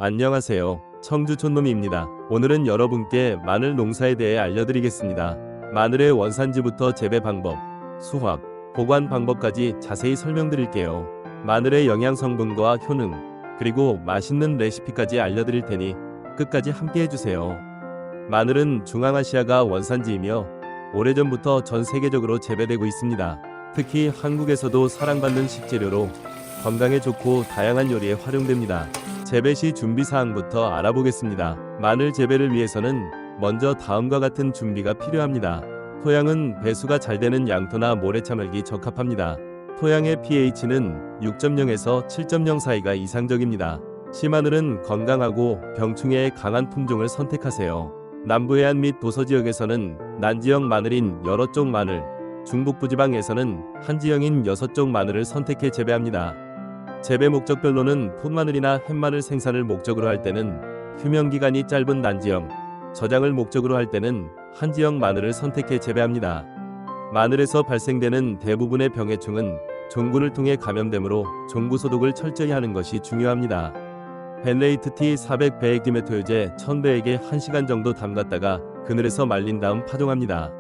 안녕하세요. 청주 촌놈입니다. 오늘은 여러분께 마늘 농사에 대해 알려드리겠습니다. 마늘의 원산지부터 재배 방법, 수확, 보관 방법까지 자세히 설명드릴게요. 마늘의 영양 성분과 효능, 그리고 맛있는 레시피까지 알려드릴 테니 끝까지 함께 해주세요. 마늘은 중앙아시아가 원산지이며 오래전부터 전 세계적으로 재배되고 있습니다. 특히 한국에서도 사랑받는 식재료로 건강에 좋고 다양한 요리에 활용됩니다. 재배 시 준비사항부터 알아보겠습니다. 마늘 재배를 위해서는 먼저 다음과 같은 준비가 필요합니다. 토양은 배수가 잘 되는 양토나 모래차흙이 적합합니다. 토양의 pH는 6.0에서 7.0 사이가 이상적입니다. 씨마늘은 건강하고 병충해에 강한 품종을 선택하세요. 남부해안 및 도서지역에서는 난지형 마늘인 여러 쪽 마늘, 중북부지방에서는 한지형인 6쪽 마늘을 선택해 재배합니다. 재배 목적별로는 풋마늘이나 햇마늘 생산을 목적으로 할 때는 휴명기간이 짧은 난지형, 저장을 목적으로 할 때는 한지형 마늘을 선택해 재배합니다. 마늘에서 발생되는 대부분의 병해충은 종군을 통해 감염되므로 종구 소독을 철저히 하는 것이 중요합니다. 벤레이트 T 400배액디메토요제 1000배액에 1시간 정도 담갔다가 그늘에서 말린 다음 파종합니다.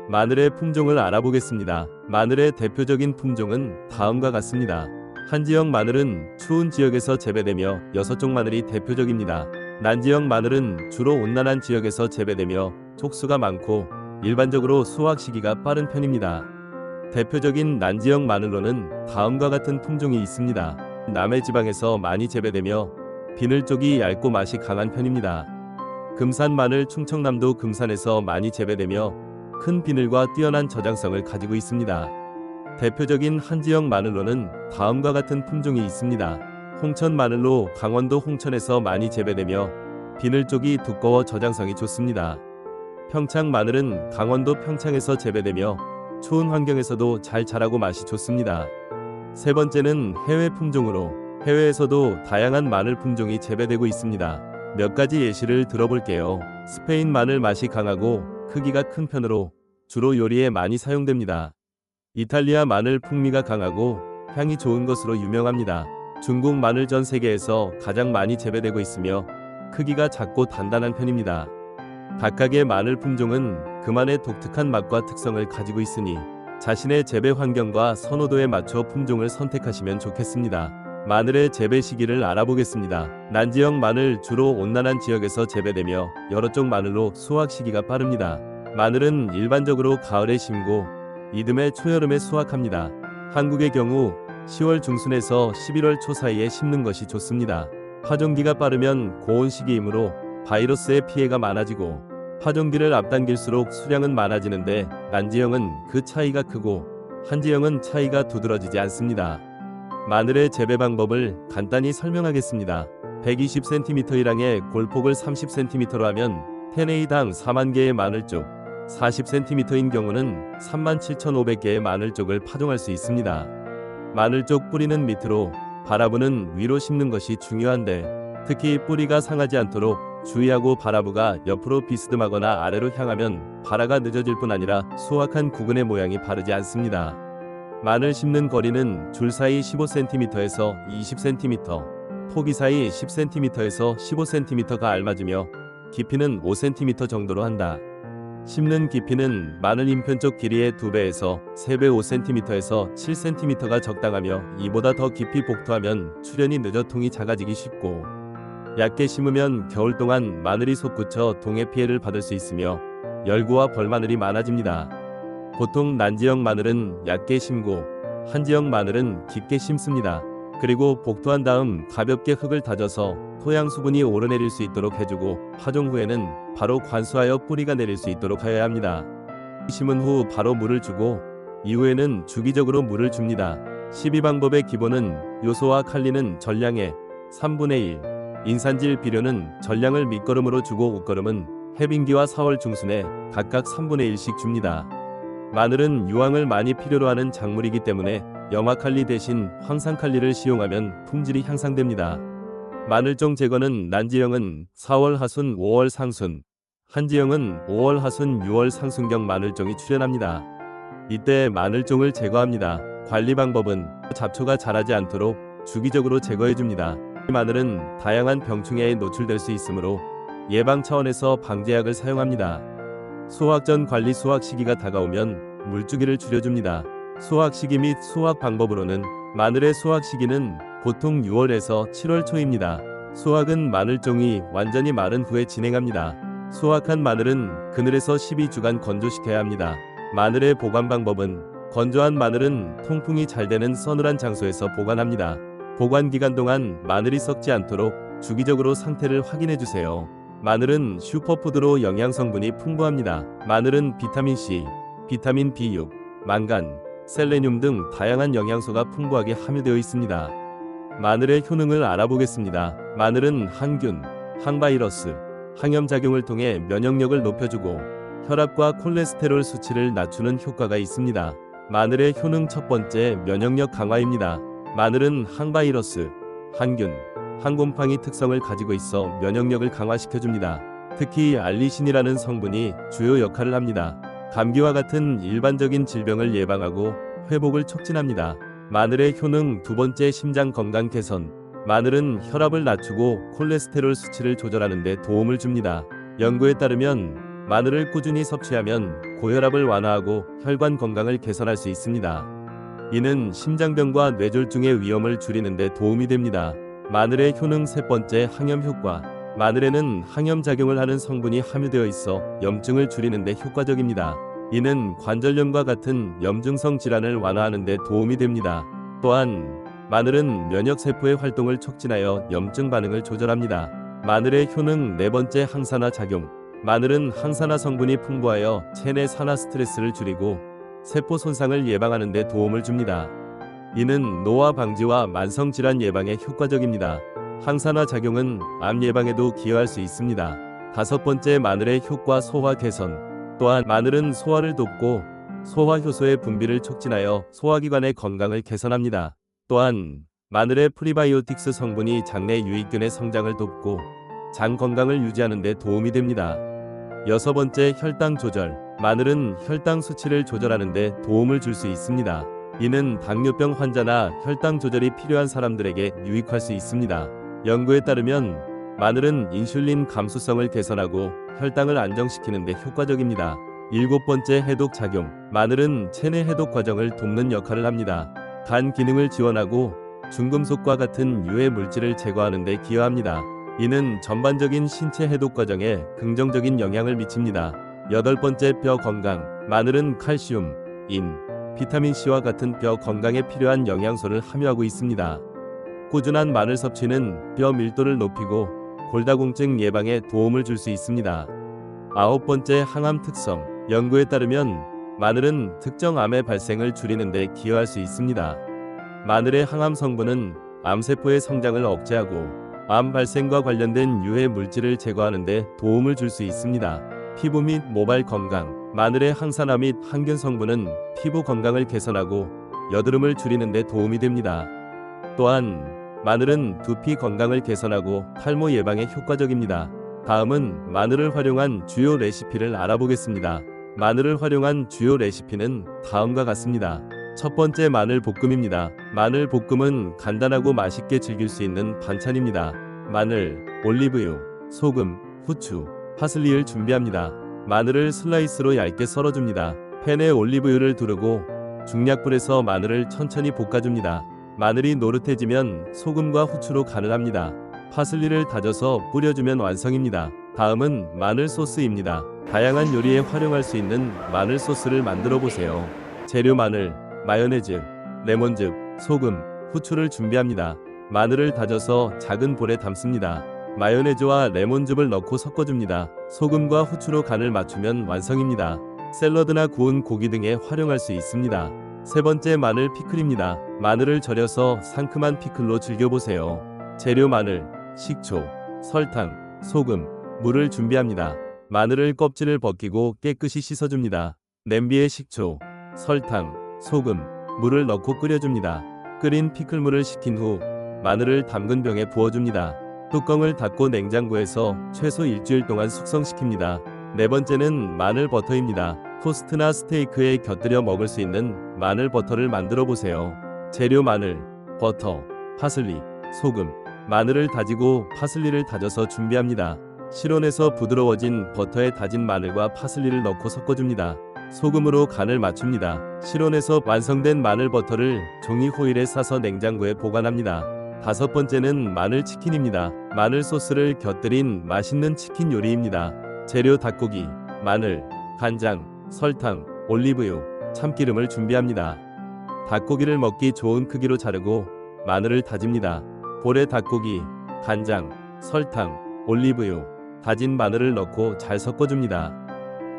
마늘의 품종을 알아보겠습니다. 마늘의 대표적인 품종은 다음과 같습니다. 한지형 마늘은 추운 지역에서 재배되며 6쪽 마늘이 대표적입니다. 난지형 마늘은 주로 온난한 지역에서 재배되며 촉수가 많고 일반적으로 수확 시기가 빠른 편입니다. 대표적인 난지형 마늘로는 다음과 같은 품종이 있습니다. 남해 지방에서 많이 재배되며 비늘 쪽이 얇고 맛이 강한 편입니다. 금산 마늘 충청남도 금산에서 많이 재배되며 큰 비늘과 뛰어난 저장성을 가지고 있습니다. 대표적인 한지형 마늘로는 다음과 같은 품종이 있습니다. 홍천 마늘로 강원도 홍천에서 많이 재배되며 비늘 쪽이 두꺼워 저장성이 좋습니다. 평창 마늘은 강원도 평창에서 재배되며 추운 환경에서도 잘 자라고 맛이 좋습니다. 세 번째는 해외 품종으로 해외에서도 다양한 마늘 품종이 재배되고 있습니다. 몇 가지 예시를 들어볼게요. 스페인 마늘 맛이 강하고 크기가 큰 편으로 주로 요리에 많이 사용됩니다. 이탈리아 마늘 풍미가 강하고 향이 좋은 것으로 유명합니다. 중국 마늘 전 세계에서 가장 많이 재배되고 있으며 크기가 작고 단단한 편입니다. 각각의 마늘 품종은 그만의 독특한 맛과 특성을 가지고 있으니 자신의 재배 환경과 선호도에 맞춰 품종을 선택하시면 좋겠습니다. 마늘의 재배 시기를 알아보겠습니다. 난지형 마늘 주로 온난한 지역에서 재배되며 여러 쪽 마늘로 수확 시기가 빠릅니다. 마늘은 일반적으로 가을에 심고 이듬해 초여름에 수확합니다. 한국의 경우 10월 중순에서 11월 초 사이에 심는 것이 좋습니다. 파종기가 빠르면 고온 시기이므로 바이러스의 피해가 많아지고 파종기를 앞당길수록 수량은 많아지는데 난지형은 그 차이가 크고 한지형은 차이가 두드러지지 않습니다. 마늘의 재배 방법을 간단히 설명하겠습니다. 120cm1항에 골폭을 30cm로 하면 10A당 4만 개의 마늘쪽, 40cm인 경우는 37,500개의 마늘쪽을 파종할 수 있습니다. 마늘쪽 뿌리는 밑으로, 바라부는 위로 심는 것이 중요한데 특히 뿌리가 상하지 않도록 주의하고 바라부가 옆으로 비스듬하거나 아래로 향하면 발화가 늦어질 뿐 아니라 수확한 구근의 모양이 바르지 않습니다. 마늘 심는 거리는 줄 사이 15cm에서 20cm, 포기 사이 10cm에서 15cm가 알맞으며 깊이는 5cm 정도로 한다. 심는 깊이는 마늘 잎편 쪽 길이의 2배에서 3배 5cm에서 7cm가 적당하며 이보다 더 깊이 복토하면 출현이 늦어 통이 작아지기 쉽고 얕게 심으면 겨울 동안 마늘이 솟구쳐 동해 피해를 받을 수 있으며 열구와 벌마늘이 많아집니다. 보통 난지형 마늘은 얕게 심고 한지형 마늘은 깊게 심습니다. 그리고 복토한 다음 가볍게 흙을 다져서 토양 수분이 오르내릴 수 있도록 해주고 파종 후에는 바로 관수하여 뿌리가 내릴 수 있도록 하여야 합니다. 심은 후 바로 물을 주고 이후에는 주기적으로 물을 줍니다. 시비 방법의 기본은 요소와 칼리는 전량의 3분의 1, 인산질 비료는 전량을 밑거름으로 주고 옷거름은 해빙기와 4월 중순에 각각 3분의 1씩 줍니다. 마늘은 유황을 많이 필요로 하는 작물이기 때문에 염화칼리 대신 황산칼리를 시용하면 품질이 향상됩니다. 마늘종 제거는 난지형은 4월 하순 5월 상순, 한지형은 5월 하순 6월 상순경 마늘종이 출현합니다. 이때 마늘종을 제거합니다. 관리 방법은 잡초가 자라지 않도록 주기적으로 제거해줍니다. 마늘은 다양한 병충해에 노출될 수 있으므로 예방 차원에서 방제약을 사용합니다. 수확 전 관리. 수확 시기가 다가오면 물주기를 줄여줍니다. 수확 시기 및 수확 방법으로는 마늘의 수확 시기는 보통 6월에서 7월 초입니다. 수확은 마늘종이 완전히 마른 후에 진행합니다. 수확한 마늘은 그늘에서 12주간 건조시켜야 합니다. 마늘의 보관 방법은 건조한 마늘은 통풍이 잘 되는 서늘한 장소에서 보관합니다. 보관 기간 동안 마늘이 썩지 않도록 주기적으로 상태를 확인해 주세요. 마늘은 슈퍼푸드로 영양 성분이 풍부합니다. 마늘은 비타민C, 비타민 B6, 망간, 셀레늄 등 다양한 영양소가 풍부하게 함유되어 있습니다. 마늘의 효능을 알아보겠습니다. 마늘은 항균, 항바이러스, 항염작용을 통해 면역력을 높여주고 혈압과 콜레스테롤 수치를 낮추는 효과가 있습니다. 마늘의 효능 첫 번째, 면역력 강화입니다. 마늘은 항바이러스, 항균, 항곰팡이 특성을 가지고 있어 면역력을 강화시켜줍니다. 특히 알리신이라는 성분이 주요 역할을 합니다. 감기와 같은 일반적인 질병을 예방하고 회복을 촉진합니다. 마늘의 효능 두 번째, 심장 건강 개선. 마늘은 혈압을 낮추고 콜레스테롤 수치를 조절하는 데 도움을 줍니다. 연구에 따르면 마늘을 꾸준히 섭취하면 고혈압을 완화하고 혈관 건강을 개선할 수 있습니다. 이는 심장병과 뇌졸중의 위험을 줄이는 데 도움이 됩니다. 마늘의 효능 세 번째, 항염 효과. 마늘에는 항염작용을 하는 성분이 함유되어 있어 염증을 줄이는 데 효과적입니다. 이는 관절염과 같은 염증성 질환을 완화하는 데 도움이 됩니다. 또한 마늘은 면역세포의 활동을 촉진하여 염증 반응을 조절합니다. 마늘의 효능 네 번째, 항산화 작용. 마늘은 항산화 성분이 풍부하여 체내 산화 스트레스를 줄이고 세포 손상을 예방하는 데 도움을 줍니다. 이는 노화 방지와 만성질환 예방에 효과적입니다. 항산화 작용은 암 예방에도 기여할 수 있습니다. 다섯 번째, 마늘의 효과 소화 개선. 또한 마늘은 소화를 돕고 소화 효소의 분비를 촉진하여 소화기관의 건강을 개선합니다. 또한 마늘의 프리바이오틱스 성분이 장내 유익균의 성장을 돕고 장 건강을 유지하는 데 도움이 됩니다. 여섯 번째, 혈당 조절. 마늘은 혈당 수치를 조절하는 데 도움을 줄 수 있습니다. 이는 당뇨병 환자나 혈당 조절이 필요한 사람들에게 유익할 수 있습니다. 연구에 따르면 마늘은 인슐린 감수성을 개선하고 혈당을 안정시키는 데 효과적입니다. 일곱 번째, 해독 작용. 마늘은 체내 해독 과정을 돕는 역할을 합니다. 간 기능을 지원하고 중금속과 같은 유해 물질을 제거하는 데 기여합니다. 이는 전반적인 신체 해독 과정에 긍정적인 영향을 미칩니다. 여덟 번째, 뼈 건강. 마늘은 칼슘, 인, 비타민C와 같은 뼈 건강에 필요한 영양소를 함유하고 있습니다. 꾸준한 마늘 섭취는 뼈 밀도를 높이고 골다공증 예방에 도움을 줄 수 있습니다. 아홉 번째, 항암 특성. 연구에 따르면 마늘은 특정 암의 발생을 줄이는 데 기여할 수 있습니다. 마늘의 항암 성분은 암세포의 성장을 억제하고 암 발생과 관련된 유해 물질을 제거하는 데 도움을 줄 수 있습니다. 피부 및 모발 건강. 마늘의 항산화 및 항균 성분은 피부 건강을 개선하고 여드름을 줄이는 데 도움이 됩니다. 또한 마늘은 두피 건강을 개선하고 탈모 예방에 효과적입니다. 다음은 마늘을 활용한 주요 레시피를 알아보겠습니다. 마늘을 활용한 주요 레시피는 다음과 같습니다. 첫 번째, 마늘 볶음입니다. 마늘 볶음은 간단하고 맛있게 즐길 수 있는 반찬입니다. 마늘, 올리브유, 소금, 후추, 파슬리를 준비합니다. 마늘을 슬라이스로 얇게 썰어줍니다. 팬에 올리브유를 두르고 중약불에서 마늘을 천천히 볶아줍니다. 마늘이 노릇해지면 소금과 후추로 간을 합니다. 파슬리를 다져서 뿌려주면 완성입니다. 다음은 마늘 소스입니다. 다양한 요리에 활용할 수 있는 마늘 소스를 만들어 보세요. 재료 마늘, 마요네즈, 레몬즙, 소금, 후추를 준비합니다. 마늘을 다져서 작은 볼에 담습니다. 마요네즈와 레몬즙을 넣고 섞어줍니다. 소금과 후추로 간을 맞추면 완성입니다. 샐러드나 구운 고기 등에 활용할 수 있습니다. 세 번째, 마늘 피클입니다. 마늘을 절여서 상큼한 피클로 즐겨보세요. 재료 마늘, 식초, 설탕, 소금, 물을 준비합니다. 마늘을 껍질을 벗기고 깨끗이 씻어줍니다. 냄비에 식초, 설탕, 소금, 물을 넣고 끓여줍니다. 끓인 피클물을 식힌 후 마늘을 담근 병에 부어줍니다. 뚜껑을 닫고 냉장고에서 최소 일주일 동안 숙성시킵니다. 네 번째는 마늘 버터입니다. 토스트나 스테이크에 곁들여 먹을 수 있는 마늘 버터를 만들어 보세요. 재료 마늘, 버터, 파슬리, 소금, 마늘을 다지고 파슬리를 다져서 준비합니다. 실온에서 부드러워진 버터에 다진 마늘과 파슬리를 넣고 섞어줍니다. 소금으로 간을 맞춥니다. 실온에서 완성된 마늘 버터를 종이 호일에 싸서 냉장고에 보관합니다. 다섯 번째는 마늘 치킨입니다. 마늘 소스를 곁들인 맛있는 치킨 요리입니다. 재료 닭고기, 마늘, 간장, 설탕, 올리브유, 참기름을 준비합니다. 닭고기를 먹기 좋은 크기로 자르고 마늘을 다집니다. 볼에 닭고기, 간장, 설탕, 올리브유, 다진 마늘을 넣고 잘 섞어줍니다.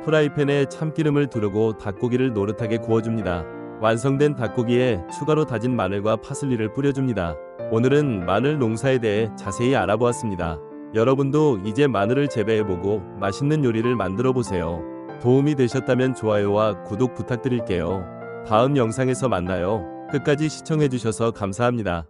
프라이팬에 참기름을 두르고 닭고기를 노릇하게 구워줍니다. 완성된 닭고기에 추가로 다진 마늘과 파슬리를 뿌려줍니다. 오늘은 마늘 농사에 대해 자세히 알아보았습니다. 여러분도 이제 마늘을 재배해보고 맛있는 요리를 만들어 보세요. 도움이 되셨다면 좋아요와 구독 부탁드릴게요. 다음 영상에서 만나요. 끝까지 시청해주셔서 감사합니다.